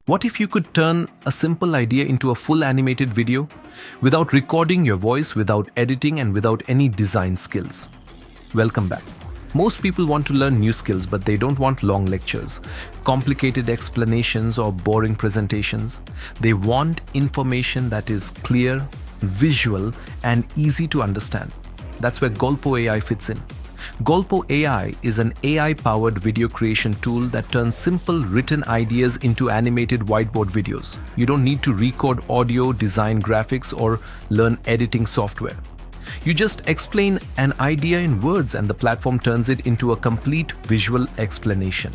What if you could turn a simple idea into a full animated video without recording your voice, without editing, and without any design skills? Welcome back. Most people want to learn new skills, but they don't want long lectures, complicated explanations, or boring presentations. They want information that is clear, visual, and easy to understand. That's where Golpo AI fits in. Golpo AI is an AI-powered video creation tool that turns simple written ideas into animated whiteboard videos. You don't need to record audio, design graphics, or learn editing software. You just explain an idea in words and the platform turns it into a complete visual explanation.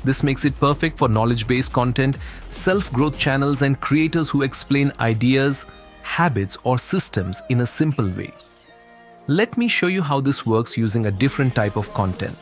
This makes it perfect for knowledge-based content, self-growth channels, and creators who explain ideas, habits, or systems in a simple way. Let me show you how this works using a different type of content.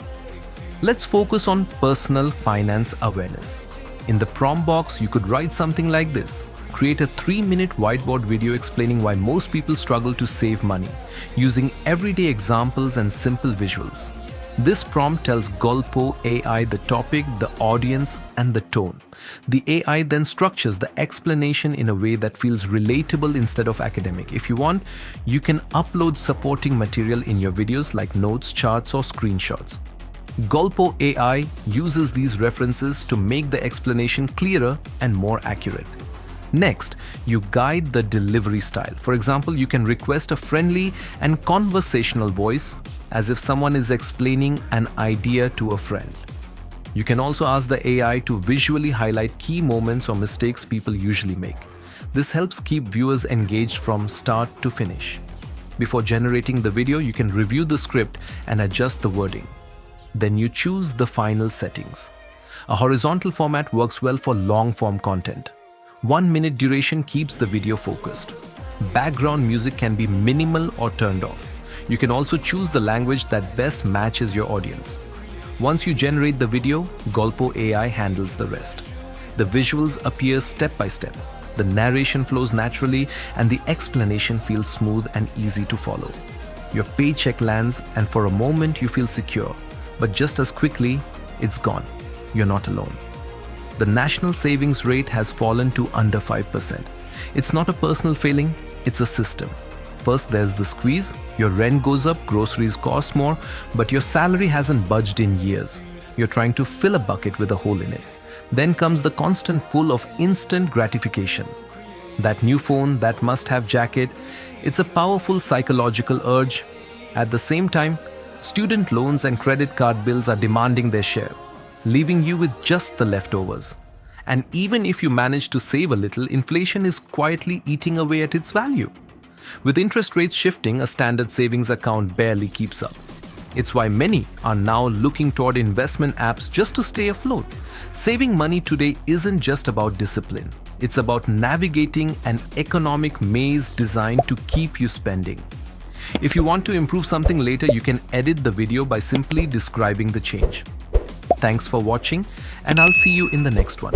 Let's focus on personal finance awareness. In the prompt box, you could write something like this. Create a 3-minute whiteboard video explaining why most people struggle to save money, using everyday examples and simple visuals. This prompt tells Golpo AI the topic, the audience, and the tone. The AI then structures the explanation in a way that feels relatable instead of academic. If you want, you can upload supporting material in your videos like notes, charts, or screenshots. Golpo AI uses these references to make the explanation clearer and more accurate. Next, you guide the delivery style. For example, you can request a friendly and conversational voice, as if someone is explaining an idea to a friend. You can also ask the AI to visually highlight key moments or mistakes people usually make. This helps keep viewers engaged from start to finish. Before generating the video, you can review the script and adjust the wording. Then you choose the final settings. A horizontal format works well for long-form content. 1-minute duration keeps the video focused. Background music can be minimal or turned off. You can also choose the language that best matches your audience. Once you generate the video, Golpo AI handles the rest. The visuals appear step by step, the narration flows naturally, and the explanation feels smooth and easy to follow. Your paycheck lands, and for a moment you feel secure, but just as quickly, it's gone. You're not alone. The national savings rate has fallen to under 5%. It's not a personal failing, it's a system. First, there's the squeeze. Your rent goes up, groceries cost more, but your salary hasn't budged in years. You're trying to fill a bucket with a hole in it. Then comes the constant pull of instant gratification. That new phone, that must-have jacket, it's a powerful psychological urge. At the same time, student loans and credit card bills are demanding their share, leaving you with just the leftovers. And even if you manage to save a little, inflation is quietly eating away at its value. With interest rates shifting, a standard savings account barely keeps up. It's why many are now looking toward investment apps just to stay afloat. Saving money today isn't just about discipline. It's about navigating an economic maze designed to keep you spending. If you want to improve something later, you can edit the video by simply describing the change. Thanks for watching, and I'll see you in the next one.